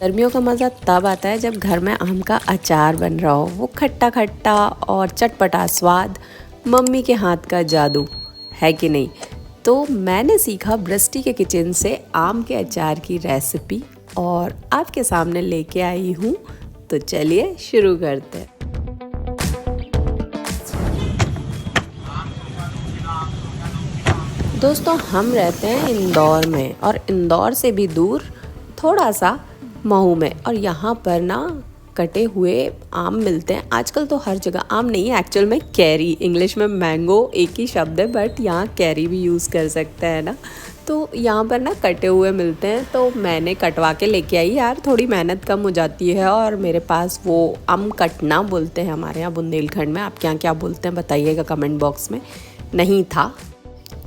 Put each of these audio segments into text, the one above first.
गर्मियों का मज़ा तब आता है जब घर में आम का अचार बन रहा हो। वो खट्टा खट्टा और चटपटा स्वाद, मम्मी के हाथ का जादू, है कि नहीं। तो मैंने सीखा बृष्टि के किचन से आम के अचार की रेसिपी और आपके सामने लेके आई हूँ। तो चलिए शुरू करते हैं। दोस्तों, हम रहते हैं इंदौर में और इंदौर से भी दूर थोड़ा सा महू में, और यहाँ पर ना कटे हुए आम मिलते हैं। आजकल तो हर जगह आम नहीं है, एक्चुअल में कैरी, इंग्लिश में मैंगो एक ही शब्द है, बट यहाँ कैरी भी यूज़ कर सकते हैं ना। तो यहाँ पर ना कटे हुए मिलते हैं, तो मैंने कटवा के लेके आई। यार थोड़ी मेहनत कम हो जाती है, और मेरे पास वो आम कटना बोलते हैं हमारे यहाँ बुंदेलखंड में, आपके यहाँ क्या बोलते हैं बताइएगा कमेंट बॉक्स में, नहीं था।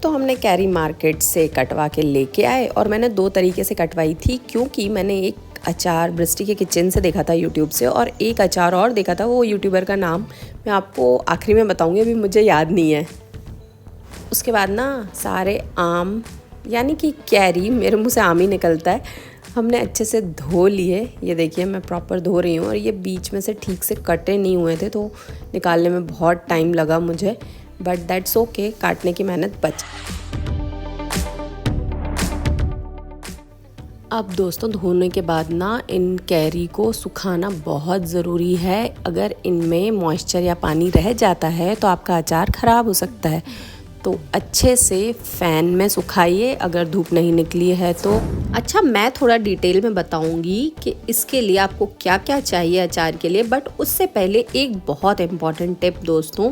तो हमने कैरी मार्केट से कटवा के लेके आए, और मैंने 2 तरीके से कटवाई थी, क्योंकि मैंने एक अचार बृष्टि के किचन से देखा था यूट्यूब से, और एक अचार और देखा था। वो यूट्यूबर का नाम मैं आपको आखिरी में बताऊंगी, अभी मुझे याद नहीं है। उसके बाद ना सारे आम यानी कि कैरी, मेरे मुंह से आम ही निकलता है, हमने अच्छे से धो लिए। ये देखिए मैं प्रॉपर धो रही हूँ, और ये बीच में से ठीक से कटे नहीं हुए थे, तो निकालने में बहुत टाइम लगा मुझे, बट दैट्स ओके, काटने की मेहनत बच। अब दोस्तों, धोने के बाद ना इन कैरी को सुखाना बहुत ज़रूरी है। अगर इनमें मॉइस्चर या पानी रह जाता है तो आपका अचार ख़राब हो सकता है। तो अच्छे से फ़ैन में सुखाइए अगर धूप नहीं निकली है तो। अच्छा, मैं थोड़ा डिटेल में बताऊंगी कि इसके लिए आपको क्या क्या चाहिए अचार के लिए, बट उससे पहले एक बहुत इम्पॉर्टेंट टिप दोस्तों,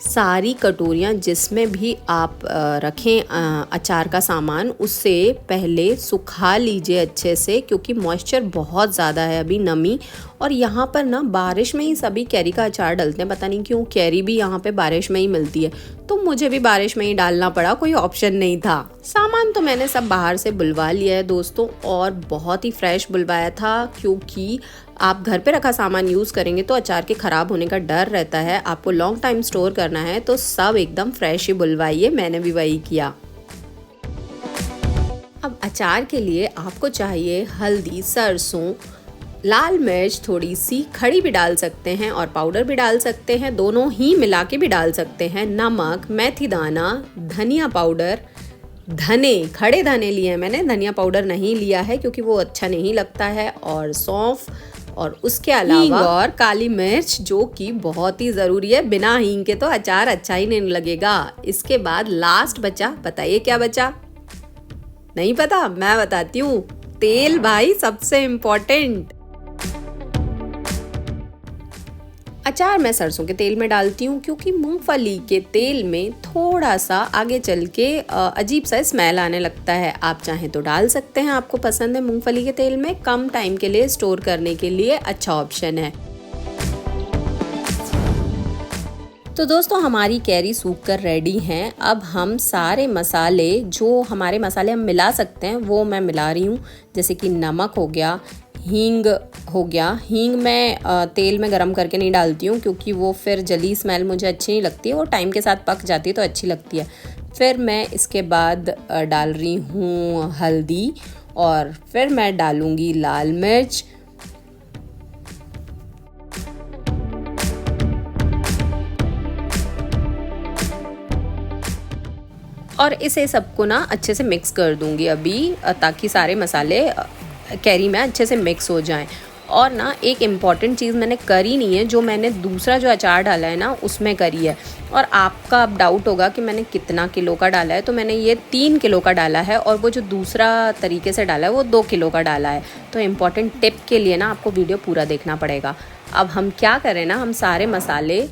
सारी कटोरियाँ जिसमें भी आप रखें अचार का सामान, उससे पहले सुखा लीजिए अच्छे से, क्योंकि मॉइस्चर बहुत ज़्यादा है अभी, नमी। और यहाँ पर ना बारिश में ही सभी कैरी का अचार डालते हैं, पता नहीं क्यों, कैरी भी यहाँ पे बारिश में ही मिलती है, तो मुझे भी बारिश में ही डालना पड़ा, कोई ऑप्शन नहीं था। सामान तो मैंने सब बाहर से बुलवा लिया है दोस्तों, और बहुत ही फ्रेश बुलवाया था, क्योंकि आप घर पे रखा सामान यूज़ करेंगे तो अचार के ख़राब होने का डर रहता है। आपको लॉन्ग टाइम स्टोर करना है तो सब एकदम फ्रेश ही बुलवाइए, मैंने भी वही किया। अब अचार के लिए आपको चाहिए हल्दी, सरसों, लाल मिर्च, थोड़ी सी खड़ी भी डाल सकते हैं और पाउडर भी डाल सकते हैं, दोनों ही मिला के भी डाल सकते हैं, नमक, मेथी दाना, धनिया पाउडर, धने, खड़े धने लिए हैं मैंने, धनिया पाउडर नहीं लिया है क्योंकि वो अच्छा नहीं लगता है, और सौंफ, और उसके अलावा हींग और काली मिर्च, जो कि बहुत ही ज़रूरी है, बिना हींग के तो अचार अच्छा ही नहीं लगेगा। इसके बाद लास्ट बचा, बताइए क्या बचा? नहीं पता? मैं बताती हूँ, तेल भाई, सबसे इम्पोर्टेंट। अचार मैं सरसों के तेल में डालती हूँ, क्योंकि मूंगफली के तेल में थोड़ा सा आगे चल के अजीब सा स्मेल आने लगता है। आप चाहें तो डाल सकते हैं, आपको पसंद है मूंगफली के तेल में, कम टाइम के लिए स्टोर करने के लिए अच्छा ऑप्शन है। तो दोस्तों, हमारी कैरी सूख कर रेडी हैं। अब हम सारे मसाले, जो हमारे मसाले हम मिला सकते हैं, वो मैं मिला रही हूँ। जैसे कि नमक हो गया, हींग हो गया। हींग मैं तेल में गरम करके नहीं डालती हूँ, क्योंकि वो फिर जली स्मेल मुझे अच्छी नहीं लगती है, वो टाइम के साथ पक जाती है तो अच्छी लगती है। फिर मैं इसके बाद डाल रही हूँ हल्दी, और फिर मैं डालूँगी लाल मिर्च, और इसे सबको ना अच्छे से मिक्स कर दूँगी अभी, ताकि सारे मसाले कैरी में अच्छे से मिक्स हो जाएं। और ना एक इम्पॉर्टेंट चीज़ मैंने करी नहीं है, जो मैंने दूसरा जो अचार डाला है ना उसमें करी है। और आपका अब डाउट होगा कि मैंने कितना किलो का डाला है, तो मैंने ये 3 किलो का डाला है, और वो जो दूसरा तरीके से डाला है वो 2 किलो का डाला है। तो इम्पॉर्टेंट टिप के लिए ना आपको वीडियो पूरा देखना पड़ेगा। अब हम क्या करें ना, हम सारे मसाले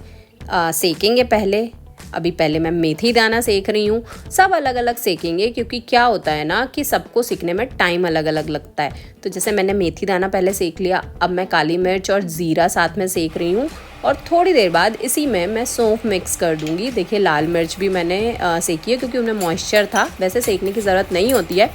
सेकेंगे पहले। अभी पहले मैं मेथी दाना सेक रही हूँ, सब अलग अलग सेकेंगे, क्योंकि क्या होता है ना कि सबको सीखने में टाइम अलग अलग लगता है। तो जैसे मैंने मेथी दाना पहले सेक लिया, अब मैं काली मिर्च और ज़ीरा साथ में सेक रही हूँ, और थोड़ी देर बाद इसी में मैं सौंफ मिक्स कर दूँगी। देखिए लाल मिर्च भी मैंने सेकी है, क्योंकि उनमें मॉइस्चर था। वैसे सेकने की ज़रूरत नहीं होती है,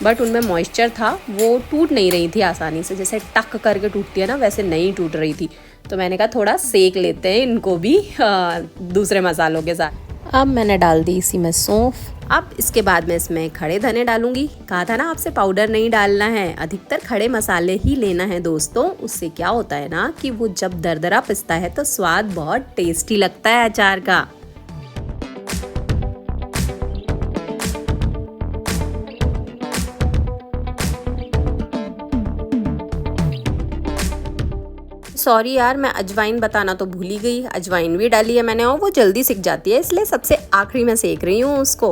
बट उनमें मॉइस्चर था, वो टूट नहीं रही थी आसानी से, जैसे टक करके टूटती है ना, वैसे नहीं टूट रही थी। तो मैंने कहा थोड़ा सेक लेते हैं इनको भी दूसरे मसालों के साथ। अब मैंने डाल दी इसी में सौंफ। अब इसके बाद मैं इसमें खड़े धने डालूंगी। कहा था ना आपसे पाउडर नहीं डालना है, अधिकतर खड़े मसाले ही लेना है दोस्तों। उससे क्या होता है ना कि वो जब दरदरा पिसता है तो स्वाद बहुत टेस्टी लगता है अचार का। सॉरी यार, मैं अजवाइन बताना तो भूल ही गई। अजवाइन भी डाली है मैंने और वो जल्दी सिक जाती है, इसलिए सबसे आखिरी में सेक रही हूँ उसको।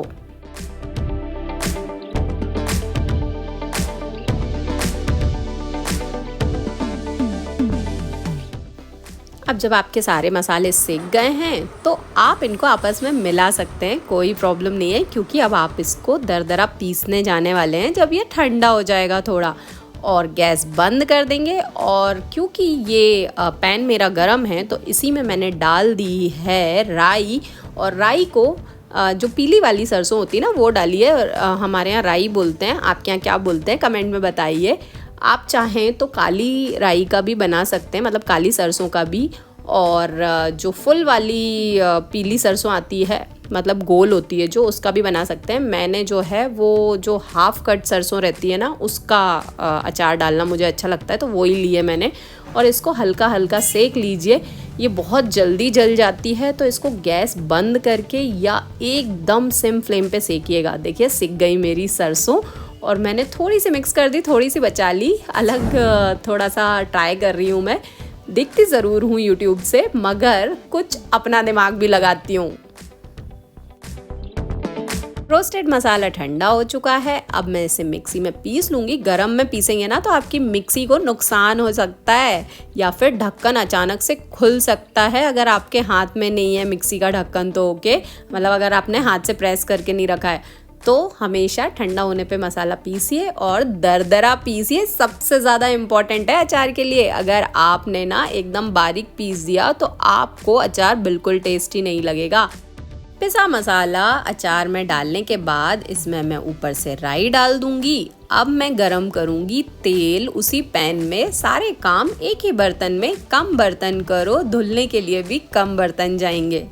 अब जब आपके सारे मसाले सेक गए हैं तो आप इनको आपस में मिला सकते हैं, कोई प्रॉब्लम नहीं है, क्योंकि अब आप इसको दरदरा पीसने जाने वाले हैं जब ये ठंडा हो जाएगा थोड़ा। और गैस बंद कर देंगे। और क्योंकि ये पैन मेरा गरम है तो इसी में मैंने डाल दी है राई। और राई को जो पीली वाली सरसों होती है ना वो डाली है। हमारे यहाँ राई बोलते हैं, आपके यहाँ क्या बोलते हैं कमेंट में बताइए। आप चाहें तो काली राई का भी बना सकते हैं, मतलब काली सरसों का भी। और जो फुल वाली पीली सरसों आती है, मतलब गोल होती है जो, उसका भी बना सकते हैं। मैंने जो है वो जो हाफ कट सरसों रहती है ना उसका अचार डालना मुझे अच्छा लगता है, तो वही लिए मैंने। और इसको हल्का हल्का सेक लीजिए, ये बहुत जल्दी जल जाती है, तो इसको गैस बंद करके या एकदम सिम फ्लेम पे सेकिएगा। देखिए सिक गई मेरी सरसों। और मैंने थोड़ी सी मिक्स कर दी, थोड़ी सी बचा ली, अलग थोड़ा सा ट्राई कर रही हूँ मैं। दिखती ज़रूर हूँ यूट्यूब से, मगर कुछ अपना दिमाग भी लगाती हूँ। रोस्टेड मसाला ठंडा हो चुका है, अब मैं इसे मिक्सी में पीस लूँगी। गरम में पीसेंगे ना तो आपकी मिक्सी को नुकसान हो सकता है, या फिर ढक्कन अचानक से खुल सकता है अगर आपके हाथ में नहीं है मिक्सी का ढक्कन। तो ओके, मतलब अगर आपने हाथ से प्रेस करके नहीं रखा है तो हमेशा ठंडा होने पे मसाला पीसिए और दरदरा पीसिए। सबसे ज़्यादा इम्पॉर्टेंट है अचार के लिए। अगर आपने ना एकदम बारीक पीस दिया तो आपको अचार बिल्कुल टेस्टी नहीं लगेगा। पिसा मसाला अचार में डालने के बाद इसमें मैं ऊपर से राई डाल दूंगी। अब मैं गरम करूंगी तेल उसी पैन में। सारे काम एक ही बर्तन में, कम बर्तन करो, धुलने के लिए भी कम बर्तन जाएंगे।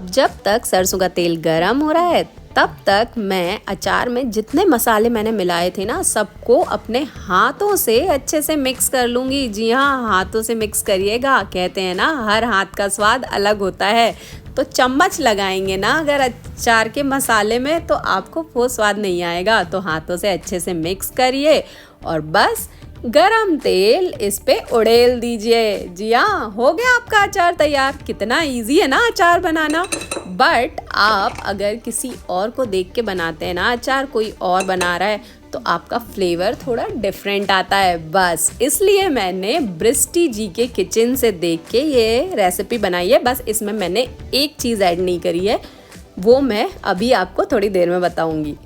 जब तक सरसों का तेल गरम हो रहा है तब तक मैं अचार में जितने मसाले मैंने मिलाए थे ना सबको अपने हाथों से अच्छे से मिक्स कर लूँगी। जी हाँ, हाथों से मिक्स करिएगा। कहते हैं ना हर हाथ का स्वाद अलग होता है, तो चम्मच लगाएंगे ना अगर अचार के मसाले में तो आपको वो स्वाद नहीं आएगा। तो हाथों से अच्छे से मिक्स करिए और बस गरम तेल इस पे उड़ेल दीजिए। जी हाँ, हो गया आपका अचार तैयार। कितना इजी है ना अचार बनाना। बट आप अगर किसी और को देख के बनाते हैं ना अचार, कोई और बना रहा है, तो आपका फ्लेवर थोड़ा डिफरेंट आता है। बस इसलिए मैंने ब्रिस्टी जी के किचन से देख के ये रेसिपी बनाई है। बस इसमें मैंने एक चीज़ ऐड नहीं करी है, वो मैं अभी आपको थोड़ी देर में बताऊंगी।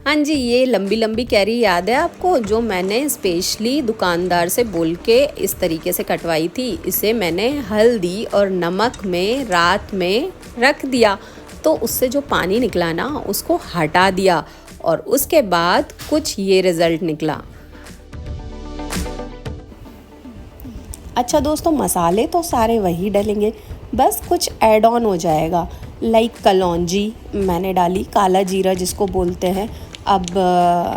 हाँ जी, ये लंबी लंबी कैरी याद है आपको, जो मैंने स्पेशली दुकानदार से बोल के इस तरीके से कटवाई थी। इसे मैंने हल्दी और नमक में रात में रख दिया, तो उससे जो पानी निकला ना उसको हटा दिया और उसके बाद कुछ ये रिज़ल्ट निकला। अच्छा दोस्तों, मसाले तो सारे वही डलेंगे, बस कुछ ऐड ऑन हो जाएगा। लाइक कलौंजी मैंने डाली, काला जीरा जिसको बोलते हैं। अब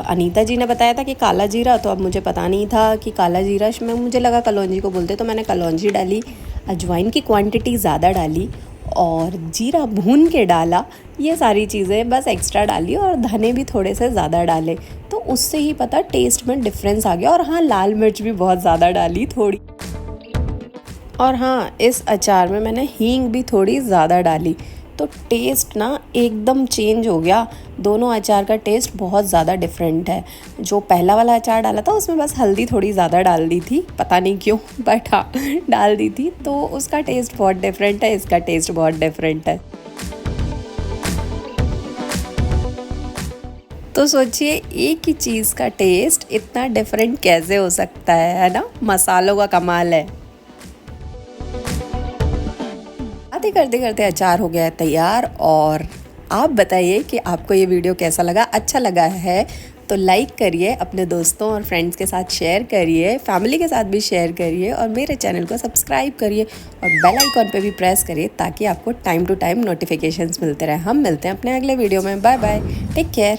अनीता जी ने बताया था कि काला जीरा, तो अब मुझे पता नहीं था कि काला जीरा में, मुझे लगा कलौंजी को बोलते, तो मैंने कलौंजी डाली। अजवाइन की क्वांटिटी ज़्यादा डाली और जीरा भून के डाला। ये सारी चीज़ें बस एक्स्ट्रा डाली और धने भी थोड़े से ज़्यादा डाले, तो उससे ही पता टेस्ट में डिफरेंस आ गया। और हाँ, लाल मिर्च भी बहुत ज़्यादा डाली थोड़ी। और हाँ, इस अचार में मैंने हींग भी थोड़ी ज़्यादा डाली, तो टेस्ट ना एकदम चेंज हो गया। दोनों अचार का टेस्ट बहुत ज़्यादा डिफरेंट है। जो पहला वाला अचार डाला था उसमें बस हल्दी थोड़ी ज़्यादा डाल दी थी, पता नहीं क्यों, बट हाँ डाल दी थी, तो उसका टेस्ट बहुत डिफरेंट है, इसका टेस्ट बहुत डिफरेंट है। तो सोचिए एक ही चीज़ का टेस्ट इतना डिफरेंट कैसे हो सकता है ना। मसालों का कमाल है। बातें करते करते अचार हो गया है तैयार और आप बताइए कि आपको ये वीडियो कैसा लगा, अच्छा लगा है तो लाइक करिए, अपने दोस्तों और फ्रेंड्स के साथ शेयर करिए, फैमिली के साथ भी शेयर करिए और मेरे चैनल को सब्सक्राइब करिए और बेल आइकॉन पे भी प्रेस करिए ताकि आपको टाइम टू टाइम नोटिफिकेशंस मिलते रहे। हम मिलते हैं अपने अगले वीडियो में। Bye bye, take care.